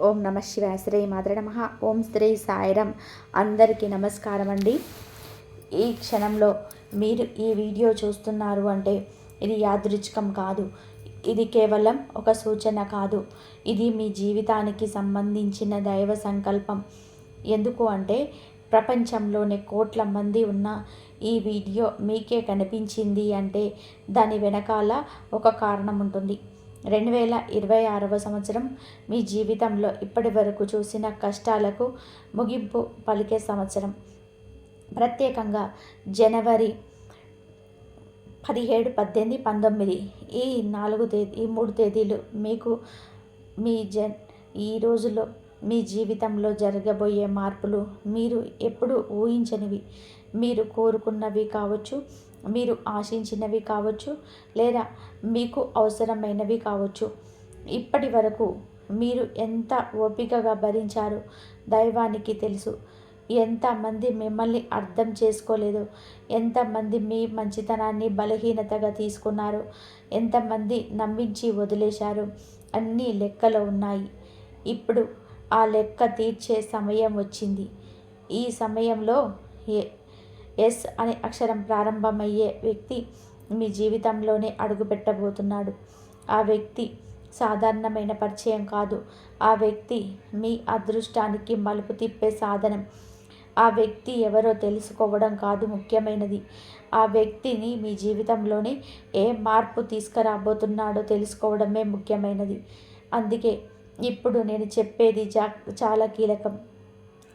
ఓం నమ శివాయ. శ్రీ మాత్రే నమః. ఓం శ్రీ సాయిరం. అందరికీ నమస్కారం అండి. ఈ క్షణంలో మీరు ఈ వీడియో చూస్తున్నారు అంటే ఇది యాదృచ్ఛికం కాదు. ఇది కేవలం ఒక సూచన కాదు. ఇది మీ జీవితానికి సంబంధించిన దైవ సంకల్పం. ఎందుకు అంటే ప్రపంచంలోనే కోట్ల మంది ఉన్న ఈ వీడియో మీకే కనిపించింది అంటే దాని వెనకాల ఒక కారణం ఉంటుంది. 2026వ సంవత్సరం మీ జీవితంలో ఇప్పటి వరకు చూసిన కష్టాలకు ముగింపు పలికే సంవత్సరం. ప్రత్యేకంగా జనవరి 17, 18, 19 ఈ 3 తేదీలు మీకు ఈ రోజుల్లో మీ జీవితంలో జరగబోయే మార్పులు మీరు ఎప్పుడు ఊహించనివి, మీరు కోరుకున్నవి కావచ్చు, మీరు ఆశించినవి కావచ్చు, లేదా మీకు అవసరమైనవి కావచ్చు. ఇప్పటి వరకు మీరు ఎంత ఓపికగా భరించారో దైవానికి తెలుసు. ఎంతమంది మిమ్మల్ని అర్థం చేసుకోలేదు, ఎంతమంది మీ మంచితనాన్ని బలహీనతగా తీసుకున్నారు, ఎంతమంది నమ్మించి వదిలేశారు, అన్నీ లెక్కలో ఉన్నాయి. ఇప్పుడు ఆ లెక్క తీర్చే సమయం వచ్చింది. ఈ సమయంలో ఎస్ అనే అక్షరం ప్రారంభమయ్యే వ్యక్తి మీ జీవితంలోనే అడుగుపెట్టబోతున్నాడు. ఆ వ్యక్తి సాధారణమైన పరిచయం కాదు. ఆ వ్యక్తి మీ అదృష్టానికి మలుపు తిప్పే సాధనం. ఆ వ్యక్తి ఎవరో తెలుసుకోవడం కాదు ముఖ్యమైనది, ఆ వ్యక్తిని మీ జీవితంలోనే ఏ మార్పు తీసుకురాబోతున్నాడో తెలుసుకోవడమే ముఖ్యమైనది. అందుకే ఇప్పుడు నేను చెప్పేది చాలా కీలకం.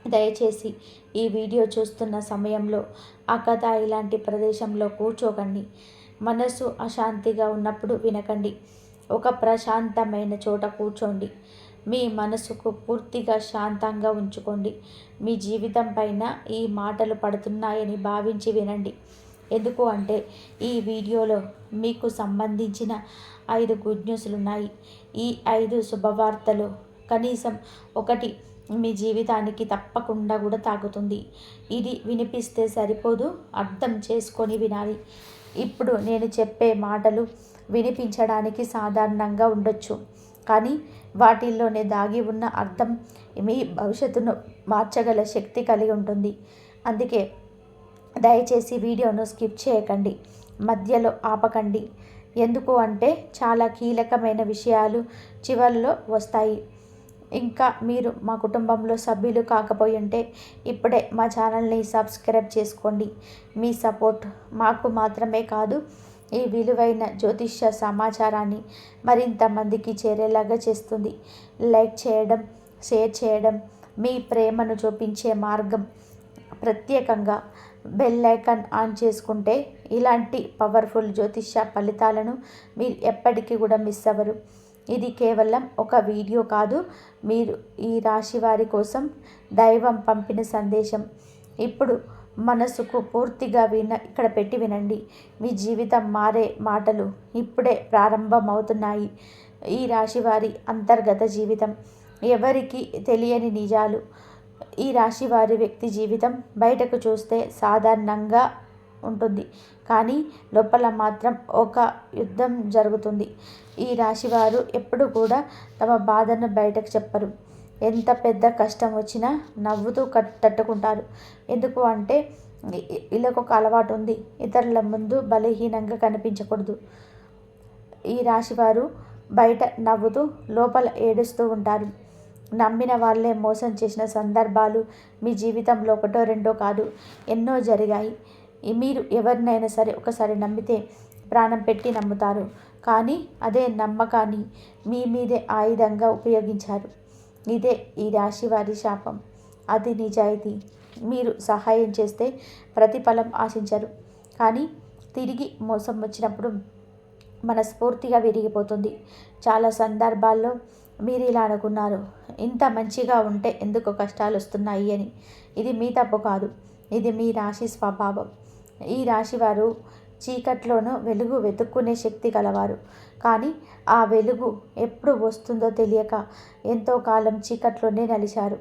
దయచేసి ఈ వీడియో చూస్తున్న సమయంలో కథ ఇలాంటి ప్రదేశంలో కూర్చోకండి. మనసు అశాంతిగా ఉన్నప్పుడు వినకండి. ఒక ప్రశాంతమైన చోట కూర్చోండి. మీ మనసుకు పూర్తిగా శాంతంగా ఉంచుకోండి. మీ జీవితం పైన ఈ మాటలు పడుతున్నాయని భావించి వినండి. ఎందుకు అంటే ఈ వీడియోలో మీకు సంబంధించిన 5 గుడ్ న్యూస్లు ఉన్నాయి. ఈ 5 శుభవార్తలు కనీసం ఒకటి మీ జీవితానికి తప్పకుండా కూడా తాగుతుంది. ఇది వినిపిస్తే సరిపోదు, అర్థం చేసుకొని వినాలి. ఇప్పుడు నేను చెప్పే మాటలు వినిపించడానికి సాధారణంగా ఉండొచ్చు, కానీ వాటిల్లోనే దాగి ఉన్న అర్థం మీ భవిష్యత్తును మార్చగల శక్తి కలిగి ఉంటుంది. అందుకే దయచేసి వీడియోను స్కిప్ చేయకండి, మధ్యలో ఆపకండి. ఎందుకు అంటే చాలా కీలకమైన విషయాలు చివరిలో వస్తాయి. ఇంకా మీరు మా కుటుంబంలో సభ్యులు కాకపోయి ఉంటే ఇప్పుడే మా ఛానల్ని సబ్స్క్రైబ్ చేసుకోండి. మీ సపోర్ట్ మాకు మాత్రమే కాదు, ఈ విలువైన జ్యోతిష్య సమాచారాన్ని మరింత మందికి చేరేలాగా చేస్తుంది. లైక్ చేయడం, షేర్ చేయడం మీ ప్రేమను చూపించే మార్గం. ప్రత్యేకంగా బెల్ ఐకాన్ ఆన్ చేసుకుంటే ఇలాంటి పవర్ఫుల్ జ్యోతిష్య ఫలితాలను మీరు ఎప్పటికీ కూడా మిస్ అవ్వరు. ఇది కేవలం ఒక వీడియో కాదు, మీరు ఈ రాశి వారి కోసం దైవం పంపిన సందేశం. ఇప్పుడు మనసుకు పూర్తిగా ఇక్కడ పెట్టి వినండి. మీ జీవితం మారే మాటలు ఇప్పుడే ప్రారంభమవుతున్నాయి. ఈ రాశి వారి అంతర్గత జీవితం, ఎవరికి తెలియని నిజాలు. ఈ రాశి వారి వ్యక్తి జీవితం బయటకు చూస్తే సాధారణంగా ఉంటుంది, కానీ లోపల మాత్రం ఒక యుద్ధం జరుగుతుంది. ఈ రాశివారు ఎప్పుడు కూడా తమ బాధను బయటకు చెప్పరు. ఎంత పెద్ద కష్టం వచ్చినా నవ్వుతూ తట్టుకుంటారు. ఎందుకు అంటే వీళ్ళకు ఒక అలవాటు ఉంది, ఇతరుల ముందు బలహీనంగా కనిపించకూడదు. ఈ రాశివారు బయట నవ్వుతూ లోపల ఏడుస్తూ ఉంటారు. నమ్మిన వాళ్ళే మోసం చేసిన సందర్భాలు మీ జీవితంలో ఒకటో రెండో కాదు, ఎన్నో జరిగాయి. మీరు ఎవరినైనా సరే ఒకసారి నమ్మితే ప్రాణం పెట్టి నమ్ముతారు, కానీ అదే నమ్మకాన్ని మీ మీదే ఆయుధంగా ఉపయోగించారు. ఇదే ఈ రాశి వారి శాపం. అది నిజాయితీ. మీరు సహాయం చేస్తే ప్రతిఫలం ఆశించరు, కానీ తిరిగి మోసం వచ్చినప్పుడు మనస్ఫూర్తిగా విరిగిపోతుంది. చాలా సందర్భాల్లో మీరు ఇలా అనుకున్నారు, ఇంత మంచిగా ఉంటే ఎందుకు కష్టాలు వస్తున్నాయి అని. ఇది మీ తప్పు కాదు, ఇది మీ రాశి స్వభావం. ఈ రాశివారు చీకట్లోనూ వెలుగు వెతుక్కునే శక్తి గలవారు, కానీ ఆ వెలుగు ఎప్పుడు వస్తుందో తెలియక ఎంతో కాలం చీకట్లోనే నలిచారు.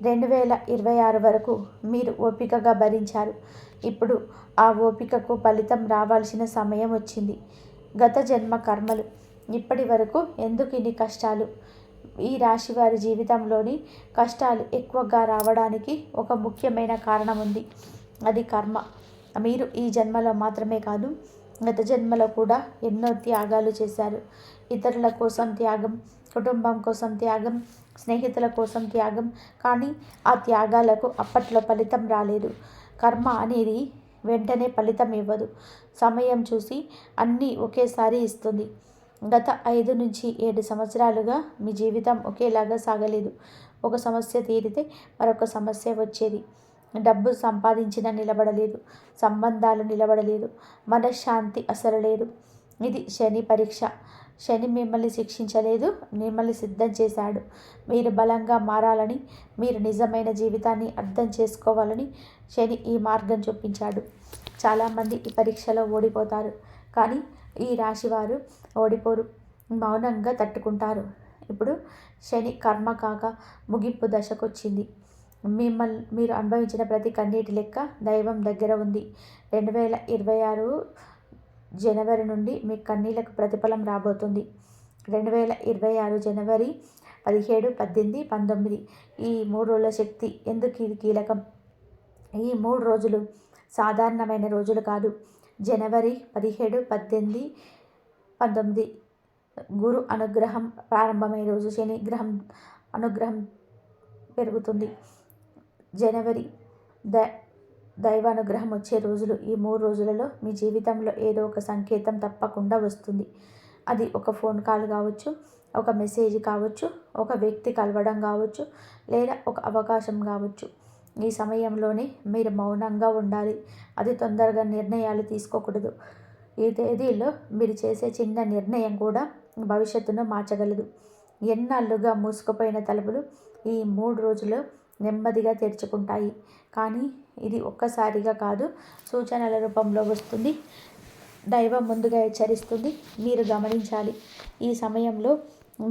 2026 వరకు మీరు ఓపికగా భరించారు. ఇప్పుడు ఆ ఓపికకు ఫలితం రావాల్సిన సమయం వచ్చింది. గత జన్మ కర్మలు, ఇప్పటి వరకు ఎందుకు ఇన్ని కష్టాలు, ఈ రాశి వారి జీవితంలోని కష్టాలు ఎక్కువగా రావడానికి ఒక ముఖ్యమైన కారణం ఉంది. అది కర్మ. మీరు ఈ జన్మలో మాత్రమే కాదు, గత జన్మలో కూడా ఎన్నో త్యాగాలు చేశారు. ఇతరుల కోసం త్యాగం, కుటుంబం కోసం త్యాగం, స్నేహితుల కోసం త్యాగం. కానీ ఆ త్యాగాలకు అప్పట్లో ఫలితం రాలేదు. కర్మ అనేది వెంటనే ఫలితం ఇవ్వదు. సమయం చూసి అన్నీ ఒకేసారి ఇస్తుంది. గత 5 నుంచి 7 సంవత్సరాలుగా మీ జీవితం ఒకేలాగా సాగలేదు. ఒక సమస్య తీరితే మరొక సమస్య వచ్చేది. డబ్బు సంపాదించిన నిలబడలేదు, సంబంధాలు నిలబడలేదు, మనశ్శాంతి అసలు లేదు. ఇది శని పరీక్ష. శని మిమ్మల్ని శిక్షించలేదు, మిమ్మల్ని సిద్ధం చేశాడు. మీరు బలంగా మారాలని, మీరు నిజమైన జీవితాన్ని అర్థం చేసుకోవాలని శని ఈ మార్గం చూపించాడు. చాలామంది ఈ పరీక్షలో ఓడిపోతారు. కానీ ఈ రాశివారు ఓడిపోరు, మౌనంగా తట్టుకుంటారు. ఇప్పుడు శని కర్మ కాక ముగింపు దశకొచ్చింది. మీరు అనుభవించిన ప్రతి కన్నీటి లెక్క దైవం దగ్గర ఉంది. 2026 జనవరి నుండి మీ కన్నీళ్లకు ప్రతిఫలం రాబోతుంది. 2026 జనవరి 17, 18, 19 ఈ 3 రోజుల శక్తి ఎందుకు ఇది కీలకం? ఈ 3 రోజులు సాధారణమైన రోజులు కాదు. జనవరి 17, 18, 19 గురు అనుగ్రహం ప్రారంభమయ్యే రోజు. శని గ్రహం అనుగ్రహం పెరుగుతుంది. జనవరి దైవానుగ్రహం వచ్చే రోజులు. ఈ 3 రోజులలో మీ జీవితంలో ఏదో ఒక సంకేతం తప్పకుండా వస్తుంది. అది ఒక ఫోన్ కాల్ కావచ్చు, ఒక మెసేజ్ కావచ్చు, ఒక వ్యక్తి కలవడం కావచ్చు, లేదా ఒక అవకాశం కావచ్చు. ఈ సమయంలోనే మీరు మౌనంగా ఉండాలి. అది తొందరగా నిర్ణయాలు తీసుకోకూడదు. ఈ తేదీల్లో మీరు చేసే చిన్న నిర్ణయం కూడా భవిష్యత్తును మార్చగలదు. ఎన్నాళ్ళుగా మూసుకుపోయిన తలుపులు ఈ 3 రోజుల్లో నెమ్మదిగా తెరుచుకుంటాయి. కానీ ఇది ఒక్కసారిగా కాదు, సూచనల రూపంలో వస్తుంది. దైవం ముందుగా హెచ్చరిస్తుంది. మీరు గమనించాలి. ఈ సమయంలో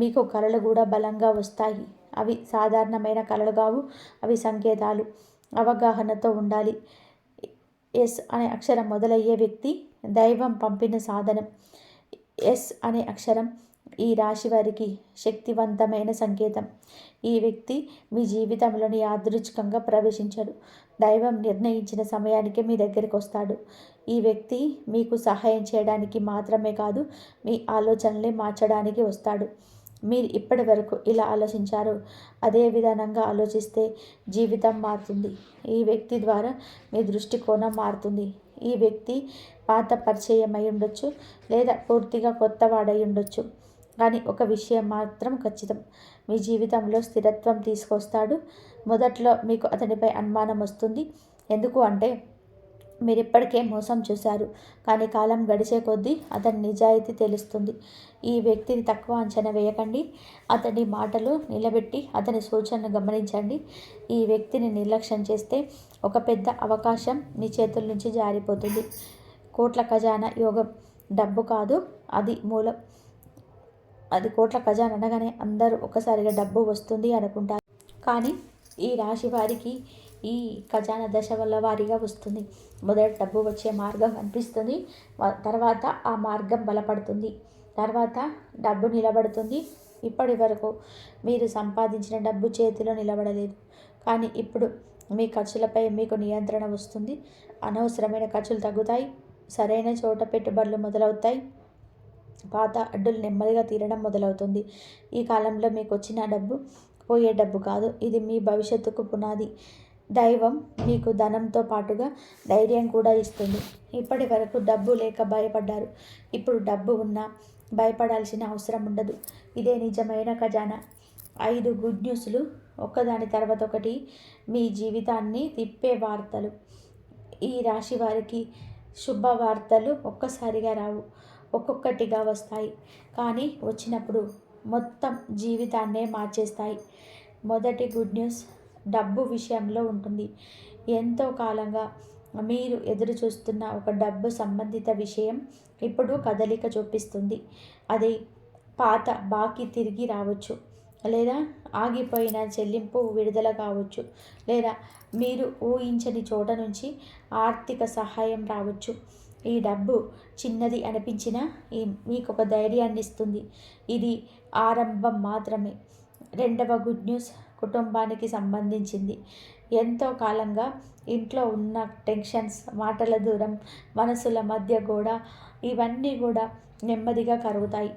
మీకు కలలు కూడా బలంగా వస్తాయి. అవి సాధారణమైన కలలు కావు, అవి సంకేతాలు. అవగాహనతో ఉండాలి. ఎస్ అనే అక్షరం మొదలయ్యే వ్యక్తి దైవం పంపిన సాధనం. ఎస్ అనే అక్షరం ఈ రాశి వారికి శక్తివంతమైన సంకేతం. ఈ వ్యక్తి మీ జీవితంలోని యాదృచ్ఛికంగా ప్రవేశించడు. దైవం నిర్ణయించిన సమయానికి మీ దగ్గరికి వస్తాడు. ఈ వ్యక్తి మీకు సహాయం చేయడానికి మాత్రమే కాదు, మీ ఆలోచనల్ని మార్చడానికి వస్తాడు. మీరు ఇప్పటి వరకు ఇలా ఆలోచించారు, అదే విధానంగా ఆలోచిస్తే జీవితం మారుతుంది. ఈ వ్యక్తి ద్వారా మీ దృష్టికోణం మారుతుంది. ఈ వ్యక్తి పాత పరిచయం అయి ఉండొచ్చు, లేదా పూర్తిగా కొత్తవాడై ఉండొచ్చు. కానీ ఒక విషయం మాత్రం ఖచ్చితం, మీ జీవితంలో స్థిరత్వం తీసుకొస్తాడు. మొదట్లో మీకు అతనిపై అనుమానం వస్తుంది. ఎందుకు అంటే మీరు ఇప్పటికే మోసం చూశారు. కానీ కాలం గడిచే కొద్దీ అతని నిజాయితీ తెలుస్తుంది. ఈ వ్యక్తిని తక్కువ అంచనా వేయకండి. అతని మాటలు నిలబెట్టి అతని సూచనను గమనించండి. ఈ వ్యక్తిని నిర్లక్ష్యం చేస్తే ఒక పెద్ద అవకాశం మీ చేతుల నుంచి జారిపోతుంది. కోట్ల ఖజానా యోగం. డబ్బు కాదు, అది మూలం. అది కోట్ల ఖజానా అనగానే అందరూ ఒకసారిగా డబ్బు వస్తుంది అనుకుంటారు. కానీ ఈ రాశి వారికి ఈ ఖజానా దశ వల్ల వారిగా వస్తుంది. మొదట డబ్బు వచ్చే మార్గం కనిపిస్తుంది, తర్వాత ఆ మార్గం బలపడుతుంది, తర్వాత డబ్బు నిలబడుతుంది. ఇప్పటి వరకు మీరు సంపాదించిన డబ్బు చేతిలో నిలబడలేదు. కానీ ఇప్పుడు మీ ఖర్చులపై మీకు నియంత్రణ వస్తుంది. అనవసరమైన ఖర్చులు తగ్గుతాయి. సరైన చోట పెట్టుబడులు మొదలవుతాయి. పాత అడ్డులు నెమ్మదిగా తీరడం మొదలవుతుంది. ఈ కాలంలో మీకు వచ్చిన డబ్బు పోయే డబ్బు కాదు, ఇది మీ భవిష్యత్తుకు పునాది. దైవం మీకు ధనంతో పాటుగా ధైర్యం కూడా ఇస్తుంది. ఇప్పటి వరకు డబ్బు లేక భయపడ్డారు. ఇప్పుడు డబ్బు ఉన్నా భయపడాల్సిన అవసరం ఉండదు. ఇదే నిజమైన ఖజానా. 5 గుడ్ న్యూస్లు ఒకదాని తర్వాత ఒకటి మీ జీవితాన్ని తిప్పే వార్తలు. ఈ రాశి వారికి శుభవార్తలు ఒక్కసారిగా రావు, ఒక్కొక్కటిగా వస్తాయి. కానీ వచ్చినప్పుడు మొత్తం జీవితాన్నే మార్చేస్తాయి. మొదటి గుడ్ న్యూస్ డబ్బు విషయంలో ఉంటుంది. ఎంతో కాలంగా మీరు ఎదురు చూస్తున్న ఒక డబ్బు సంబంధిత విషయం ఇప్పుడు కదలిక చూపిస్తుంది. అది పాత బాకీ తిరిగి రావచ్చు, లేదా ఆగిపోయిన చెల్లింపు విడుదల కావచ్చు, లేదా మీరు ఊహించని చోట నుంచి ఆర్థిక సహాయం రావచ్చు. ఈ డబ్బు చిన్నది అనిపించినా మీకు ఒక ధైర్యాన్ని ఇస్తుంది. ఇది ఆరంభం మాత్రమే. రెండవ గుడ్ న్యూస్ కుటుంబానికి సంబంధించింది. ఎంతో కాలంగా ఇంట్లో ఉన్న టెన్షన్స్, మాటల దూరం, మనసుల మధ్య గోడ ఇవన్నీ కూడా నెమ్మదిగా కరుగుతాయి.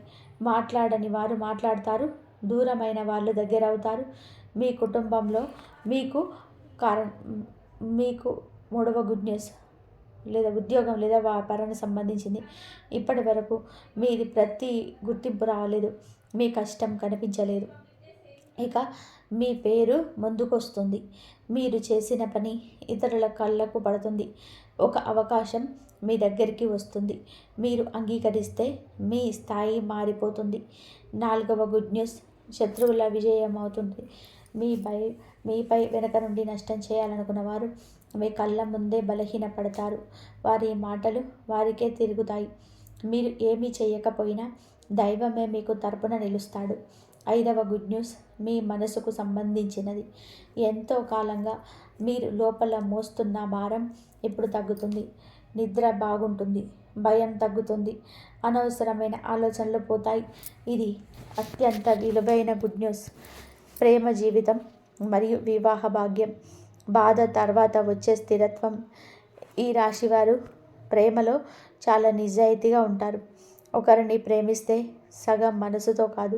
మాట్లాడని వారు మాట్లాడతారు, దూరమైన వాళ్ళు దగ్గరవుతారు. మీ కుటుంబంలో మీకు కారణం మీకు మూడవ గుడ్ న్యూస్ లేదా ఉద్యోగం లేదా వ్యాపారానికి సంబంధించింది. ఇప్పటి వరకు మీది ప్రతి గుర్తింపు రాలేదు, మీ కష్టం కనిపించలేదు. ఇక మీ పేరు ముందుకొస్తుంది. మీరు చేసిన పని ఇతరుల కళ్ళకు పడుతుంది. ఒక అవకాశం మీ దగ్గరికి వస్తుంది. మీరు అంగీకరిస్తే మీ స్థాయి మారిపోతుంది. నాలుగవ గుడ్ న్యూస్ శత్రువుల విజయం అవుతుంది. మీపై వెనక నుండి నష్టం చేయాలనుకున్న వారు మీ కళ్ళ ముందే బలహీనపడతారు. వారి మాటలు వారికే తిరుగుతాయి. మీరు ఏమీ చేయకపోయినా దైవమే మీకు తరపున నిలుస్తాడు. ఐదవ గుడ్ న్యూస్ మీ మనసుకు సంబంధించినది. ఎంతో కాలంగా మీరు లోపల మోస్తున్న భారం ఇప్పుడు తగ్గుతుంది. నిద్ర బాగుంటుంది, భయం తగ్గుతుంది, అనవసరమైన ఆలోచనలు పోతాయి. ఇది అత్యంత విలువైన గుడ్ న్యూస్. ప్రేమ జీవితం మరియు వివాహ భాగ్యం. బాధ తర్వాత వచ్చే స్థిరత్వం. ఈ రాశివారు ప్రేమలో చాలా నిజాయితీగా ఉంటారు. ఒకరిని ప్రేమిస్తే సగం మనసుతో కాదు,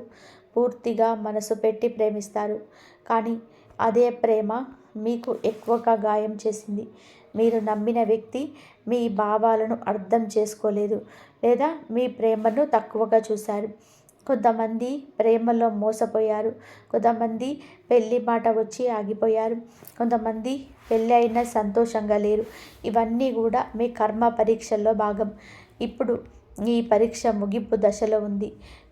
పూర్తిగా మనసు పెట్టి ప్రేమిస్తారు. కానీ అదే ప్రేమ మీకు ఎక్కువగా గాయం చేసింది. మీరు నమ్మిన వ్యక్తి మీ భావాలను అర్థం చేసుకోలేదు లేదా మీ ప్రేమను తక్కువగా చూశారు. కొంతమంది ప్రేమలో మోసపోయారు, కొంతమంది పెళ్లి మాట వచ్చి ఆగిపోయారు, కొంతమంది పెళ్ళి అయినా సంతోషంగా లేరు. ఇవన్నీ కూడా మీ కర్మ పరీక్షల్లో భాగం. ఇప్పుడు ఈ పరీక్ష ముగింపు దశలో ఉంది.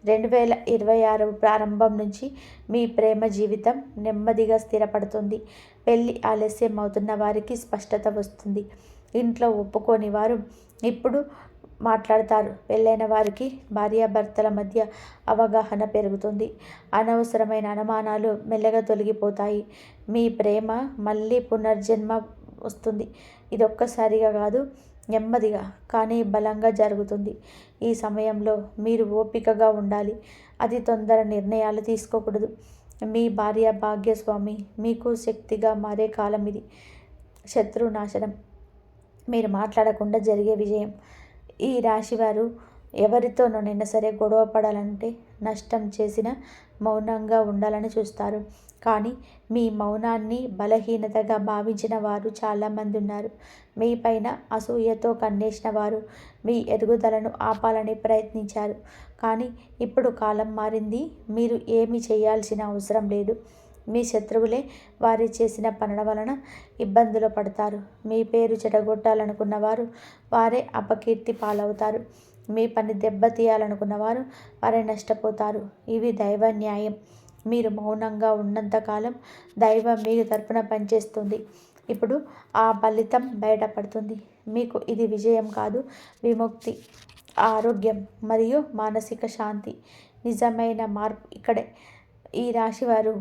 2026 ప్రారంభం నుంచి మీ ప్రేమ జీవితం నెమ్మదిగా స్థిరపడుతుంది. పెళ్ళి ఆలస్యం అవుతున్న వారికి స్పష్టత వస్తుంది. ఇంట్లో ఒప్పుకోని వారు ఇప్పుడు మాట్లాడతారు. పెళ్ళైన వారికి భార్యాభర్తల మధ్య అవగాహన పెరుగుతుంది. అనవసరమైన అనుమానాలు మెల్లగా తొలగిపోతాయి. మీ ప్రేమ మళ్ళీ పునర్జన్మ వస్తుంది. ఇది ఒక్కసారిగా కాదు, నెమ్మదిగా కానీ బలంగా జరుగుతుంది. ఈ సమయంలో మీరు ఓపికగా ఉండాలి. అతి తొందర నిర్ణయాలు తీసుకోకూడదు. మీ భార్య భాగ్యస్వామి మీకు శక్తిగా మారే కాలం ఇది. శత్రు నాశనం. మీరు మాట్లాడకుండా జరిగే విజయం. ఈ రాశివారు ఎవరితోనైనా సరే గొడవ పడాలంటే నష్టం చేసిన మౌనంగా ఉండాలని చూస్తారు. కానీ మీ మౌనాన్ని బలహీనతగా భావించిన వారు చాలామంది ఉన్నారు. మీ పైన అసూయతో కన్నేసిన వారు మీ ఎదుగుదలను ఆపాలని ప్రయత్నించారు. కానీ ఇప్పుడు కాలం మారింది. మీరు ఏమీ చేయాల్సిన అవసరం లేదు. మీ శత్రువులే వారి చేసిన పనుల వలన ఇబ్బందులు పడతారు. మీ పేరు చెడగొట్టాలనుకున్న వారు వారే అపకీర్తి పాలవుతారు. మీ పని దెబ్బతీయాలనుకున్నవారు వారే నష్టపోతారు. ఇవి దైవ న్యాయం. మీరు మౌనంగా ఉన్నంతకాలం దైవం మీకు తరపున పనిచేస్తుంది. ఇప్పుడు ఆ ఫలితం బయటపడుతుంది. మీకు ఇది విజయం కాదు, విముక్తి, ఆరోగ్యం మరియు మానసిక శాంతి. నిజమైన మార్పు ఇక్కడే. ఈ రాశివారు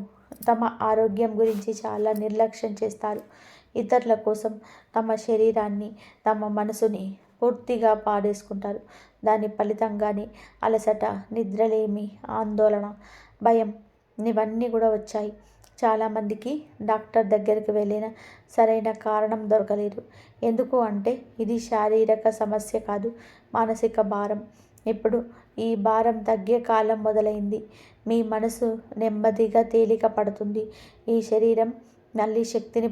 తమ ఆరోగ్యం గురించి చాలా నిర్లక్ష్యం చేస్తారు. ఇతరుల కోసం తమ శరీరాన్ని, తమ మనసుని పూర్తిగా పాడేసుకుంటారు. దాని ఫలితంగానే అలసట, నిద్రలేమి, ఆందోళన, భయం ఇవన్నీ కూడా వచ్చాయి. చాలామందికి డాక్టర్ దగ్గరికి వెళ్ళిన సరైన కారణం దొరకలేదు. ఎందుకు అంటే ఇది శారీరక సమస్య కాదు, మానసిక భారం. ఇప్పుడు ఈ భారం తగ్గే కాలం మొదలైంది. మీ మనసు నెమ్మదిగా తేలిక పడుతుంది. ఈ శరీరం మళ్ళీ శక్తిని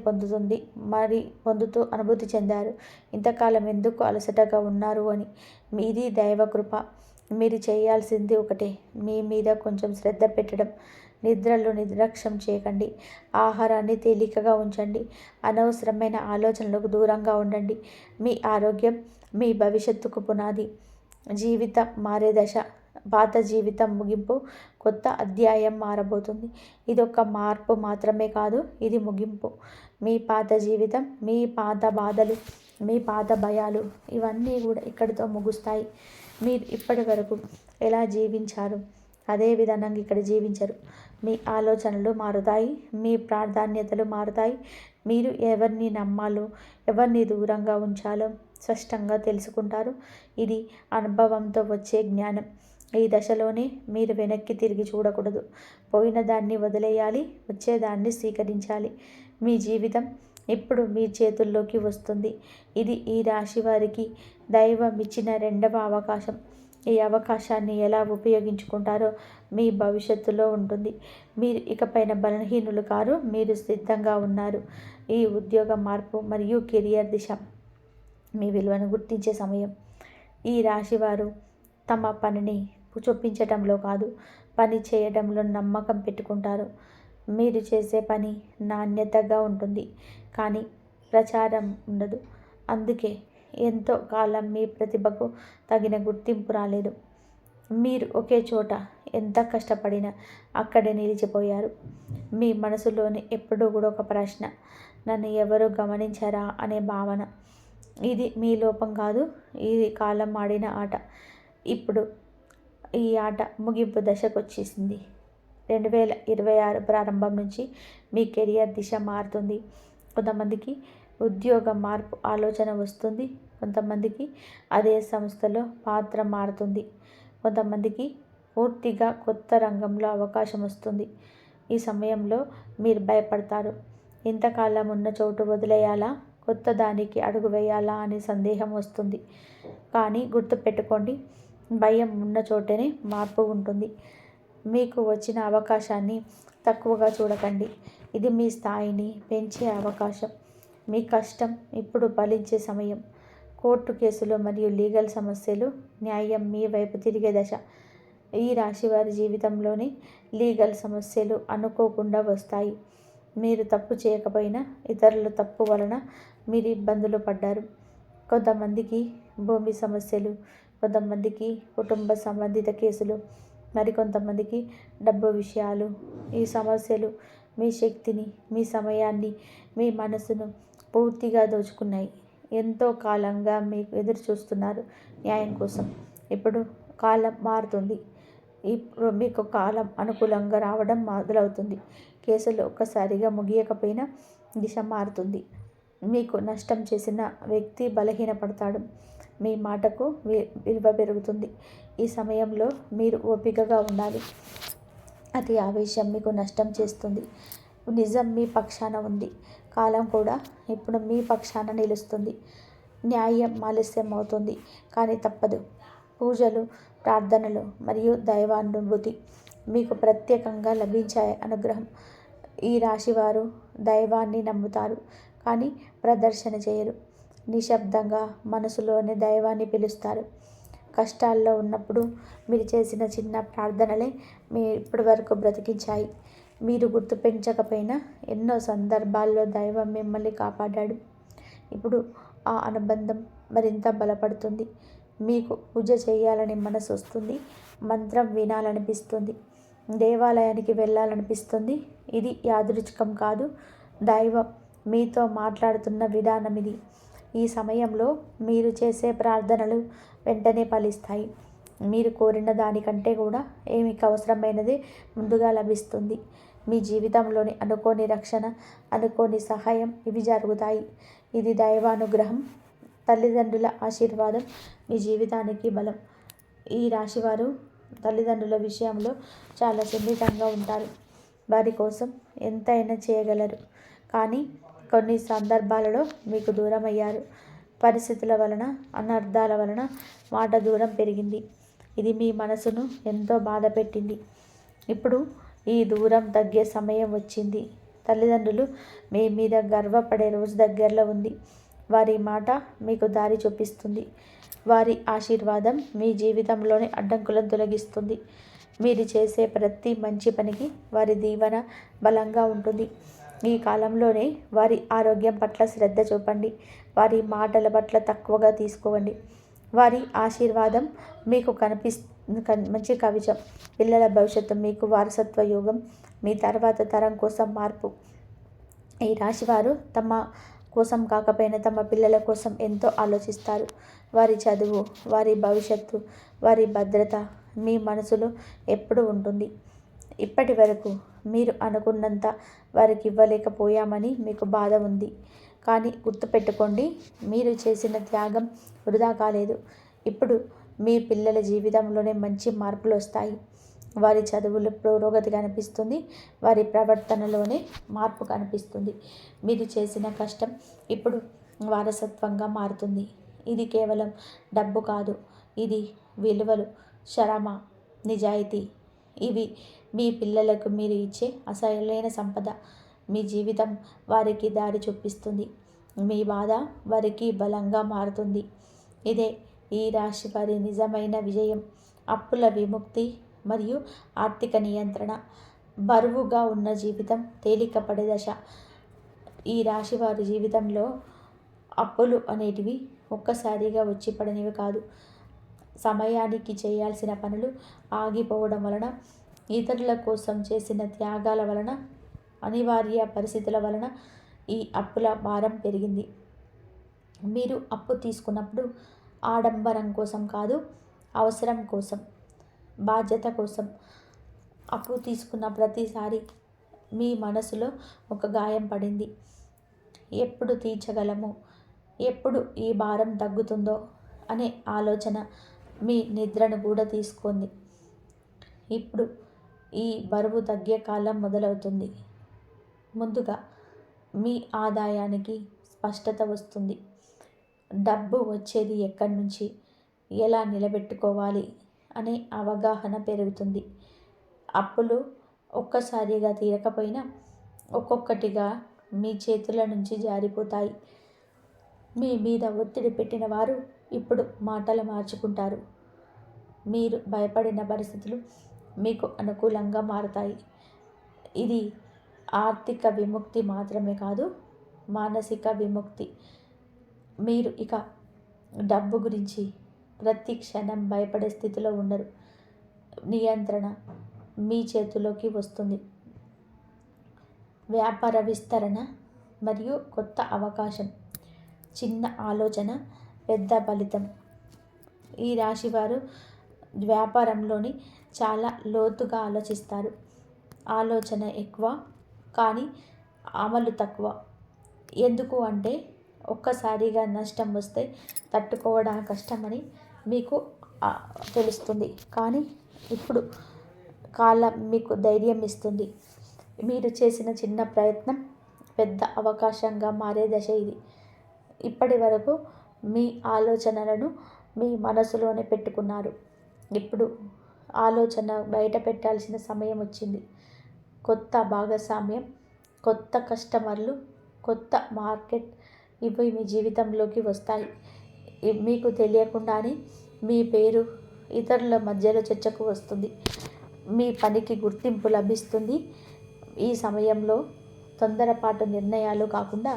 పొందుతూ అనుభూతి చెందారు. ఇంతకాలం ఎందుకు అలసటగా ఉన్నారు అని. మీది దైవకృప. మీరు చేయాల్సింది ఒకటే, మీ మీద కొంచెం శ్రద్ధ పెట్టడం. నిద్రలో నిర్లక్ష్యం చేయకండి. ఆహారాన్ని తేలికగా ఉంచండి. అనవసరమైన ఆలోచనలకు దూరంగా ఉండండి. మీ ఆరోగ్యం మీ భవిష్యత్తుకు పునాది. జీవితం మారే దశ. పాత జీవితం ముగింపు, కొత్త అధ్యాయం మారబోతుంది. ఇదొక మార్పు మాత్రమే కాదు, ఇది ముగింపు. మీ పాత జీవితం, మీ పాత బాధలు, మీ పాత భయాలు ఇవన్నీ కూడా ఇక్కడితో ముగుస్తాయి. మీరు ఇప్పటి వరకు ఎలా జీవించారు అదే విధానంగా ఇక్కడ జీవించరు. మీ ఆలోచనలు మారుతాయి, మీ ప్రాధాన్యతలు మారుతాయి. మీరు ఎవరిని నమ్మాలో, ఎవరిని దూరంగా ఉంచాలో స్పష్టంగా తెలుసుకుంటారు. ఇది అనుభవంతో వచ్చే జ్ఞానం. ఈ దశలోనే మీరు వెనక్కి తిరిగి చూడకూడదు. పోయిన దాన్ని వదిలేయాలి, వచ్చేదాన్ని స్వీకరించాలి. మీ జీవితం ఇప్పుడు మీ చేతుల్లోకి వస్తుంది. ఇది ఈ రాశి వారికి దైవం ఇచ్చిన రెండవ అవకాశం. ఈ అవకాశాన్ని ఎలా ఉపయోగించుకుంటారో మీ భవిష్యత్తులో ఉంటుంది. మీరు ఇకపైన బలహీనులు కారు, మీరు సిద్ధంగా ఉన్నారు. ఈ ఉద్యోగ మార్పు మరియు కెరియర్ దిశ మీ విలువను గుర్తించే సమయం. ఈ రాశివారు తమ పనిని చొప్పించటంలో కాదు, పని చేయడంలో నమ్మకం పెట్టుకుంటారు. మీరు చేసే పని నాణ్యతగా ఉంటుంది, కానీ ప్రచారం ఉండదు. అందుకే ఎంతో కాలం మీ ప్రతిభకు తగిన గుర్తింపు రాలేదు. మీరు ఒకే చోట ఎంత కష్టపడినా అక్కడే నిలిచిపోయారు. మీ మనసులోని ఎప్పుడూ కూడా ఒక ప్రశ్న, నన్ను ఎవరు గమనించారా అనే భావన. ఇది మీ లోపం కాదు, ఇది కాలం ఆడిన ఆట. ఇప్పుడు ఈ ఆట ముగింపు దశకు వచ్చేసింది. 2026 ప్రారంభం నుంచి మీ కెరియర్ దిశ మారుతుంది. కొంతమందికి ఉద్యోగ మార్పు ఆలోచన వస్తుంది, కొంతమందికి అదే సంస్థలో పాత్ర మారుతుంది, కొంతమందికి పూర్తిగా కొత్త రంగంలో అవకాశం వస్తుంది. ఈ సమయంలో మీరు భయపడతారు. ఇంతకాలం ఉన్న చోటు వదిలేయాలా, కొత్త దానికి అడుగు వేయాలా అని సందేహం వస్తుంది. కానీ గుర్తుపెట్టుకోండి, భయం ఉన్న చోటనే మార్పు ఉంటుంది. మీకు వచ్చిన అవకాశాన్ని తక్కువగా చూడకండి. ఇది మీ స్థాయిని పెంచే అవకాశం. మీ కష్టం ఇప్పుడు ఫలించే సమయం. కోర్టు కేసులు మరియు లీగల్ సమస్యలు, న్యాయం మీ వైపు తిరిగే దశ. ఈ రాశి వారి జీవితంలోని లీగల్ సమస్యలు అనుకోకుండా వస్తాయి. మీరు తప్పు చేయకపోయినా ఇతరుల తప్పు వలన మీరు ఇబ్బందులు పడ్డారు. కొంతమందికి భూమి సమస్యలు, కొంతమందికి కుటుంబ సంబంధిత కేసులు, మరికొంతమందికి డబ్బు విషయాలు. ఈ సమస్యలు మీ శక్తిని, మీ సమయాన్ని, మీ మనసును పూర్తిగా దోచుకున్నాయి. ఎంతో కాలంగా మీకు ఎదురు చూస్తున్నారు న్యాయం కోసం. ఇప్పుడు కాలం మారుతుంది. ఇప్పుడు మీకు కాలం అనుకూలంగా రావడం మొదలవుతుంది. కేసులు ఒక్కసారిగా ముగియకపోయినా దిశ మారుతుంది. మీకు నష్టం చేసిన వ్యక్తి బలహీనపడతాడు. మీ మాటకు విలువ పెరుగుతుంది. ఈ సమయంలో మీరు ఓపికగా ఉండాలి. అతి ఆవేశం మీకు నష్టం చేస్తుంది. నిజం మీ పక్షాన ఉంది. కాలం కూడా ఇప్పుడు మీ పక్షాన నిలుస్తుంది. న్యాయం ఆలస్యం అవుతుంది, కానీ తప్పదు. పూజలు, ప్రార్థనలు మరియు దైవానుభూతి మీకు ప్రత్యేకంగా లభించాయి. అనుగ్రహం. ఈ రాశివారు దైవాన్ని నమ్ముతారు, కానీ ప్రదర్శన చేయరు. నిశ్శబ్దంగా మనసులోనే దైవాన్ని పిలుస్తారు. కష్టాల్లో ఉన్నప్పుడు మీరు చేసిన చిన్న ప్రార్థనలే మీ ఇప్పటి వరకు బ్రతికించాయి. మీరు గుర్తు పెంచకపోయినా ఎన్నో సందర్భాల్లో దైవం మిమ్మల్ని కాపాడాడు. ఇప్పుడు ఆ అనుబంధం మరింత బలపడుతుంది. మీకు పూజ చేయాలని మనసు వస్తుంది, మంత్రం వినాలనిపిస్తుంది, దేవాలయానికి వెళ్ళాలనిపిస్తుంది. ఇది యాదృచ్ఛికం కాదు, దైవం మీతో మాట్లాడుతున్న విధానం ఇది. ఈ సమయంలో మీరు చేసే ప్రార్థనలు వెంటనే ఫలిస్తాయి. మీరు కోరిన దానికంటే కూడా మీకు అవసరమైనది ముందుగా లభిస్తుంది. మీ జీవితంలోని అనుకోని రక్షణ, అనుకోని సహాయం ఇవి జరుగుతాయి. ఇది దైవానుగ్రహం, తల్లిదండ్రుల ఆశీర్వాదం మీ జీవితానికి బలం. ఈ రాశివారు తల్లిదండ్రుల విషయంలో చాలా సున్నితంగా ఉంటారు. వారి కోసం ఎంతైనా చేయగలరు, కానీ కొన్ని సందర్భాలలో మీకు దూరం అయ్యారు. పరిస్థితుల వలన, అనర్థాల వలన మాట దూరం పెరిగింది. ఇది మీ మనసును ఎంతో బాధ పెట్టింది. ఇప్పుడు ఈ దూరం తగ్గే సమయం వచ్చింది. తల్లిదండ్రులు మీ మీద గర్వపడే రోజు దగ్గరలో ఉంది. వారి మాట మీకు దారి చూపిస్తుంది. వారి ఆశీర్వాదం మీ జీవితంలోని అడ్డంకులను తొలగిస్తుంది. మీరు చేసే ప్రతి మంచి పనికి వారి దీవెన బలంగా ఉంటుంది. ఈ కాలంలోనే వారి ఆరోగ్యం పట్ల శ్రద్ధ చూపండి. వారి మాటల పట్ల తక్కువగా తీసుకోండి. వారి ఆశీర్వాదం మీకు మంచి కవచం. పిల్లల భవిష్యత్తు మీకు వారసత్వ యోగం. మీ తర్వాత తరం కోసం మార్పు. ఈ రాశివారు తమ కోసం కాకపోయినా తమ పిల్లల కోసం ఎంతో ఆలోచిస్తారు. వారి చదువు, వారి భవిష్యత్తు, వారి భద్రత మీ మనసులో ఎప్పుడూ ఉంటుంది. ఇప్పటి వరకు మీరు అనుకున్నంత వారికి ఇవ్వలేకపోయామని మీకు బాధ ఉంది. కానీ గుర్తుపెట్టుకోండి, మీరు చేసిన త్యాగం వృధా కాలేదు. ఇప్పుడు మీ పిల్లల జీవితంలోనే మంచి మార్పులు వస్తాయి. వారి చదువులో పురోగతి కనిపిస్తుంది. వారి ప్రవర్తనలోనే మార్పు కనిపిస్తుంది. మీరు చేసిన కష్టం ఇప్పుడు వారసత్వంగా మారుతుంది. ఇది కేవలం డబ్బు కాదు, ఇది విలువలు, శ్రమ, నిజాయితీ. ఇవి మీ పిల్లలకు మీరు ఇచ్చే అసలైన సంపద. మీ జీవితం వారికి దారి చూపిస్తుంది. మీ బాధ వారికి బలంగా మారుతుంది. ఇదే ఈ రాశి వారి నిజమైన విజయం. అప్పుల విముక్తి మరియు ఆర్థిక నియంత్రణ. బరువుగా ఉన్న జీవితం తేలికపడే దశ. ఈ రాశి వారి జీవితంలో అప్పులు అనేటివి ఒక్కసారిగా వచ్చి పడనివి కాదు. సమయానికి చేయాల్సిన పనులు ఆగిపోవడం వలన, ఇతరుల కోసం చేసిన త్యాగాల వలన, అనివార్య పరిస్థితుల వలన ఈ అప్పుల భారం పెరిగింది. మీరు అప్పు తీసుకున్నప్పుడు ఆడంబరం కోసం కాదు, అవసరం కోసం, బాధ్యత కోసం. అప్పు తీసుకున్న ప్రతిసారి మీ మనసులో ఒక గాయం పడింది. ఎప్పుడు తీర్చగలము, ఎప్పుడు ఈ భారం తగ్గుతుందో అనే ఆలోచన మీ నిద్రను కూడా తీసుకుంది. ఇప్పుడు ఈ బరువు తగ్గే కాలం మొదలవుతుంది. ముందుగా మీ ఆదాయానికి స్పష్టత వస్తుంది. డబ్బు వచ్చేది ఎక్కడి నుంచి, ఎలా నిలబెట్టుకోవాలి అనే అవగాహన పెరుగుతుంది. అప్పులు ఒక్కసారిగా తీరకపోయినా ఒక్కొక్కటిగా మీ చేతుల నుంచి జారిపోతాయి. మీ మీద ఒత్తిడి పెట్టిన వారు ఇప్పుడు మాటలు మార్చుకుంటారు. మీరు భయపడిన పరిస్థితులు మీకు అనుకూలంగా మారతాయి. ఇది ఆర్థిక విముక్తి మాత్రమే కాదు, మానసిక విముక్తి. మీరు ఇక డబ్బు గురించి ప్రతి క్షణం భయపడే స్థితిలో ఉండరు. నియంత్రణ మీ చేతిలోకి వస్తుంది. వ్యాపార విస్తరణ మరియు కొత్త అవకాశం. చిన్న ఆలోచన, పెద్ద ఫలితం. ఈ రాశివారు వ్యాపారంలోని చాలా లోతుగా ఆలోచిస్తారు. ఆలోచన ఎక్కువ కానీ అమలు తక్కువ. ఎందుకు అంటే ఒక్కసారిగా నష్టం వస్తే తట్టుకోవడం కష్టమని మీకు తెలుస్తుంది. కానీ ఇప్పుడు కాలం మీకు ధైర్యం ఇస్తుంది. మీరు చేసిన చిన్న ప్రయత్నం పెద్ద అవకాశంగా మారే దశ ఇది. ఇప్పటి వరకు మీ ఆలోచనలను మీ మనసులోనే పెట్టుకున్నారు. ఇప్పుడు ఆలోచన బయట పెట్టాల్సిన సమయం వచ్చింది. కొత్త భాగస్వామ్యం, కొత్త కస్టమర్లు, కొత్త మార్కెట్ ఇవి మీ జీవితంలోకి వస్తాయి. మీకు తెలియకుండానే మీ పేరు ఇతరుల మధ్యలో చర్చకు వస్తుంది. మీ పనికి గుర్తింపు లభిస్తుంది. ఈ సమయంలో తొందరపాటు నిర్ణయాలు కాకుండా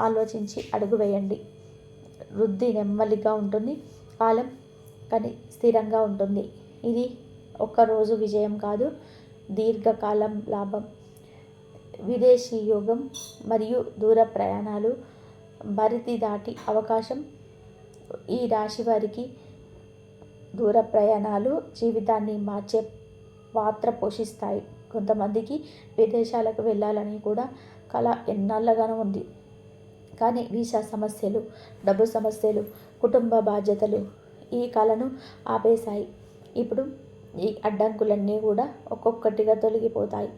ఆలోచించి అడుగు వేయండి. వృద్ధి నెమ్మదిగా ఉంటుంది. కాలం కానీ స్థిరంగా ఉంటుంది. ఇది ఒక్కరోజు విజయం కాదు, దీర్ఘకాలం లాభం. విదేశీ యోగం మరియు దూర ప్రయాణాలు, భరితి దాటి అవకాశం. ఈ రాశి వారికి దూర ప్రయాణాలు జీవితాన్ని మార్చే పాత్ర పోషిస్తాయి. కొంతమందికి విదేశాలకు వెళ్ళాలని కూడా కళ ఎన్నాళ్ళగానో ఉంది. కానీ వీసా సమస్యలు, డబ్బు సమస్యలు, కుటుంబ బాధ్యతలు ఈ కళను ఆపేశాయి. ఇప్పుడు ఈ అడ్డంకులన్నీ కూడా ఒక్కొక్కటిగా తొలగిపోతాయి.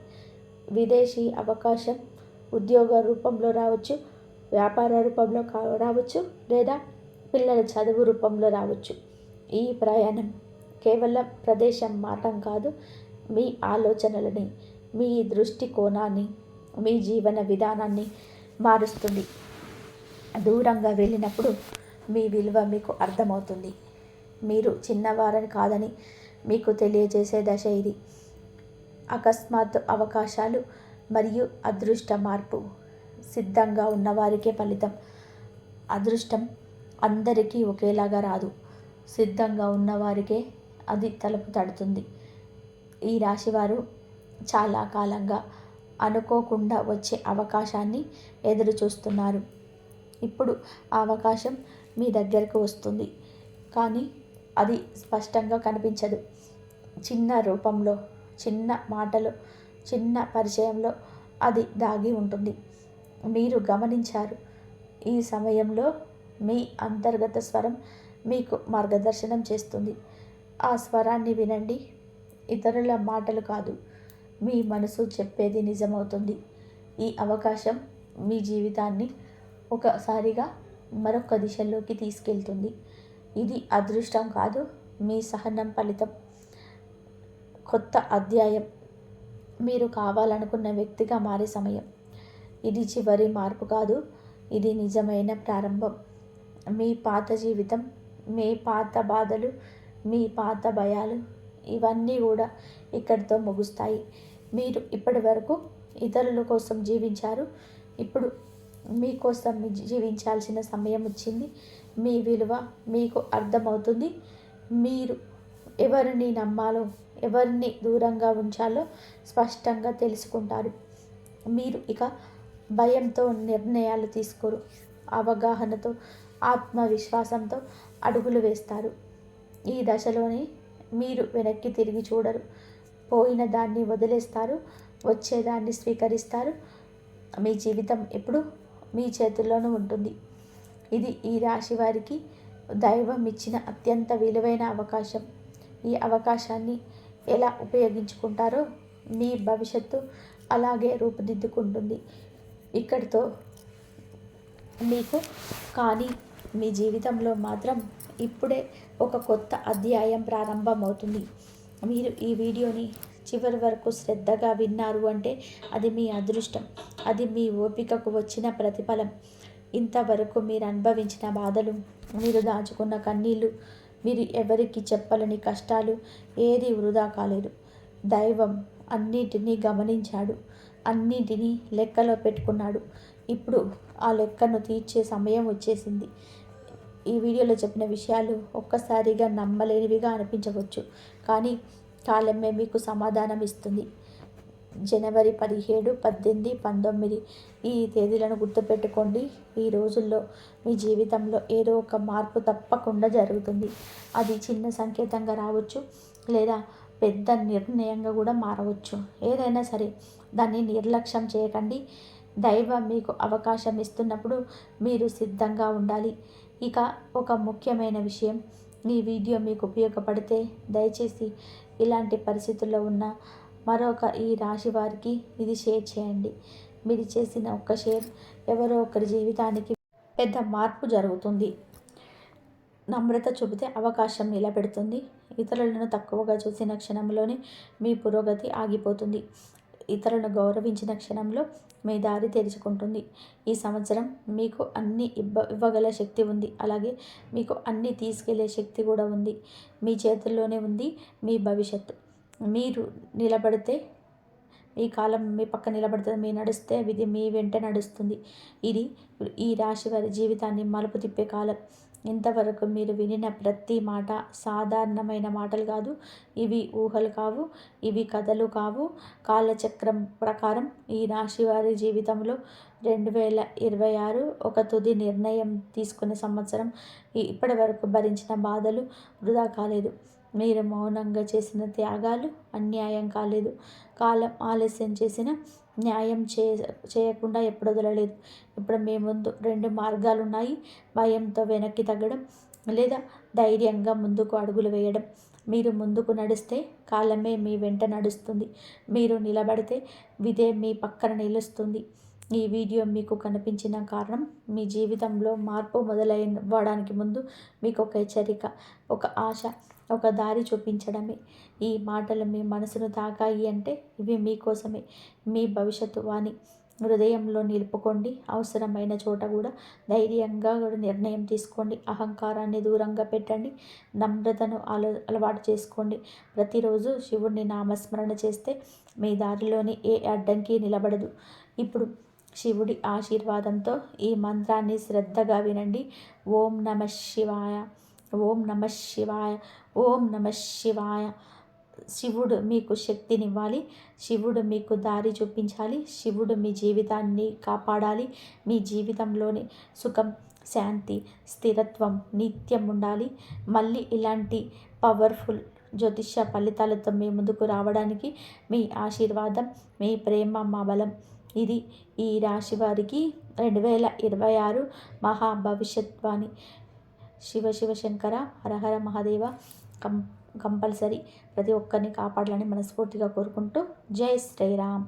విదేశీ అవకాశం ఉద్యోగ రూపంలో రావచ్చు, వ్యాపార రూపంలో రావచ్చు, లేదా పిల్లల చదువు రూపంలో రావచ్చు. ఈ ప్రయాణం కేవలం ప్రదేశం మారటం కాదు, మీ ఆలోచనలని, మీ దృష్టికోణాన్ని, మీ జీవన విధానాన్ని మారుస్తుంది. దూరంగా వెళ్ళినప్పుడు మీ విలువ మీకు అర్థమవుతుంది. మీరు చిన్నవారని కాదని మీకు తెలియజేసే దశ ఇది. అకస్మాత్తు అవకాశాలు మరియు అదృష్ట మార్పు సిద్ధంగా ఉన్నవారికే ఫలితం. అదృష్టం అందరికీ ఒకేలాగా రాదు. సిద్ధంగా ఉన్నవారికే అది తలుపు తడుతుంది. ఈ రాశివారు చాలా కాలంగా అనుకోకుండా వచ్చే అవకాశాన్ని ఎదురు చూస్తున్నారు. ఇప్పుడు ఆ అవకాశం మీ దగ్గరకు వస్తుంది. కానీ అది స్పష్టంగా కనిపించదు. చిన్న రూపంలో, చిన్న మాటలో, చిన్న పరిచయంలో అది దాగి ఉంటుంది. మీరు గమనించారు. ఈ సమయంలో మీ అంతర్గత స్వరం మీకు మార్గదర్శనం చేస్తుంది. ఆ స్వరాన్ని వినండి. ఇతరుల మాటలు కాదు, మీ మనసు చెప్పేది నిజమవుతుంది. ఈ అవకాశం మీ జీవితాన్ని ఒకసారిగా మరొక దిశలోకి తీసుకెళ్తుంది. ఇది అదృష్టం కాదు, మీ సహనం ఫలితం. కొత్త అధ్యాయం. మీరు కావాలనుకున్న వ్యక్తిగా మారే సమయం. ఇది చివరి మార్పు కాదు, ఇది నిజమైన ప్రారంభం. మీ పాత జీవితం, మీ పాత బాధలు, మీ పాత భయాలు ఇవన్నీ కూడా ఇక్కడితో ముగుస్తాయి. మీరు ఇప్పటి వరకు ఇతరుల కోసం జీవించారు. ఇప్పుడు మీకోసం జీవించాల్సిన సమయం వచ్చింది. మీ విలువ మీకు అర్థమవుతుంది. మీరు ఎవరిని నమ్మాలో, ఎవరిని దూరంగా ఉంచాలో స్పష్టంగా తెలుసుకుంటారు. మీరు ఇక భయంతో నిర్ణయాలు తీసుకోరు. అవగాహనతో, ఆత్మవిశ్వాసంతో అడుగులు వేస్తారు. ఈ దశలోనే మీరు వెనక్కి తిరిగి చూడరు. పోయిన దాన్ని వదిలేస్తారు, వచ్చేదాన్ని స్వీకరిస్తారు. మీ జీవితం ఎప్పుడు మీ చేతుల్లోనూ ఉంటుంది. ఇది ఈ రాశి వారికి దైవం ఇచ్చిన అత్యంత విలువైన అవకాశం. ఈ అవకాశాన్ని ఎలా ఉపయోగించుకుంటారో మీ భవిష్యత్తు అలాగే రూపుదిద్దుకుంటుంది. ఇక్కడితో మీకు కానీ మీ జీవితంలో మాత్రం ఇప్పుడే ఒక కొత్త అధ్యాయం ప్రారంభమవుతుంది. మీరు ఈ వీడియోని చివరి వరకు శ్రద్ధగా విన్నారు అంటే అది మీ అదృష్టం. అది మీ ఓపికకు వచ్చిన ప్రతిఫలం. ఇంతవరకు మీరు అనుభవించిన బాధలు, మీరు దాచుకున్న కన్నీళ్ళు, మీరు ఎవరికి చెప్పలేని కష్టాలు ఏది వృధా కాలేదు. దైవం అన్నిటినీ గమనించాడు, అన్నిటినీ లెక్కలో పెట్టుకున్నాడు. ఇప్పుడు ఆ లెక్కను తీర్చే సమయం వచ్చేసింది. ఈ వీడియోలో చెప్పిన విషయాలు ఒక్కసారిగా నమ్మలేనివిగా అనిపించవచ్చు, కానీ కాలమే మీకు సమాధానం ఇస్తుంది. జనవరి 17, 18, 19 ఈ తేదీలను గుర్తుపెట్టుకోండి. ఈ రోజుల్లో మీ జీవితంలో ఏదో ఒక మార్పు తప్పకుండా జరుగుతుంది. అది చిన్న సంకేతంగా రావచ్చు, లేదా పెద్ద నిర్ణయంగా కూడా మారవచ్చు. ఏదైనా సరే దాన్ని నిర్లక్ష్యం చేయకండి. దైవం మీకు అవకాశం ఇస్తున్నప్పుడు మీరు సిద్ధంగా ఉండాలి. ఇక ఒక ముఖ్యమైన విషయం, ఈ వీడియో మీకు ఉపయోగపడితే దయచేసి ఇలాంటి పరిస్థితుల్లో ఉన్న మరొక ఈ రాశి వారికి ఇది షేర్ చేయండి. మీరు చేసిన ఒక్క షేర్ ఎవరో ఒకరి జీవితానికి పెద్ద మార్పు జరుగుతుంది. నమ్రత చూపితే అవకాశం నిలబెడుతుంది. ఇతరులను తక్కువగా చూసిన క్షణంలోనే మీ పురోగతి ఆగిపోతుంది. ఇతరులను గౌరవించిన క్షణంలో మీ దారి తెరుచుకుంటుంది. ఈ సంవత్సరం మీకు అన్ని ఇవ్వగల శక్తి ఉంది. అలాగే మీకు అన్ని తీసుకెళ్లే శక్తి కూడా ఉంది. మీ చేతుల్లోనే ఉంది మీ భవిష్యత్తు. మీరు నిలబడితే ఈ కాలం మీ పక్క నిలబడుతుంది. మీరు నడిస్తే విధి మీ వెంట నడుస్తుంది. ఇది ఈ రాశి వారి జీవితాన్ని మలుపు తిప్పే కాలం. ఇంతవరకు మీరు వినిన ప్రతి మాట సాధారణమైన మాటలు కాదు. ఇవి ఊహలు కావు, ఇవి కథలు కావు. కాలచక్రం ప్రకారం ఈ రాశి వారి జీవితంలో 2026 ఒక తుది నిర్ణయం తీసుకునే సంవత్సరం. ఇప్పటి వరకు భరించిన బాధలు వృధా కాలేదు. మీరు మౌనంగా చేసిన త్యాగాలు అన్యాయం కాలేదు. కాలం ఆలస్యం చేసిన న్యాయం చేయకుండా ఎప్పుడు వదలలేదు. ఇప్పుడు మీ ముందు 2 మార్గాలు ఉన్నాయి. భయంతో వెనక్కి తగ్గడం, లేదా ధైర్యంగా ముందుకు అడుగులు వేయడం. మీరు ముందుకు నడిస్తే కాలమే మీ వెంట నడుస్తుంది. మీరు నిలబడితే విధే మీ పక్కన నిలుస్తుంది. ఈ వీడియో మీకు కనిపించిన కారణం మీ జీవితంలో మార్పు మొదలవ్వడానికి ముందు మీకు ఒక హెచ్చరిక, ఒక ఆశ, ఒక దారి చూపించడమే. ఈ మాటలు మీ మనసును తాకాయి అంటే ఇవి మీకోసమే. మీ భవిష్యత్తు వాణి హృదయంలో నిలుపుకోండి. అవసరమైన చోట కూడా ధైర్యంగా నిర్ణయం తీసుకోండి. అహంకారాన్ని దూరంగా పెట్టండి. నమ్రతను అలవాటు చేసుకోండి. ప్రతిరోజు శివుడిని నామస్మరణ చేస్తే మీ దారిలోని ఏ అడ్డంకి నిలబడదు. ఇప్పుడు శివుడి ఆశీర్వాదంతో ఈ మంత్రాన్ని శ్రద్ధగా వినండి. ఓం నమః శివాయ, ఓం నమః శివాయ, ఓం నమః శివాయ. శివుడు మీకు శక్తినివ్వాలి. శివుడు మీకు దారి చూపించాలి. శివుడు మీ జీవితాన్ని కాపాడాలి. మీ జీవితంలోని సుఖం, శాంతి, స్థిరత్వం నిత్యం ఉండాలి. మళ్ళీ ఇలాంటి పవర్ఫుల్ జ్యోతిష ఫలితాలతో మీ ముందుకు రావడానికి మీ ఆశీర్వాదం, మీ ప్రేమ మా బలం. ఇది ఈ రాశి వారికి 2026 మహా భవిష్యత్వాణి. శివ శివ శంకర హరహర మహాదేవ కంపల్సరీ ప్రతి ఒక్కరిని కాపాడాలని మనస్ఫూర్తిగా కోరుకుంటూ జై శ్రీరామ్.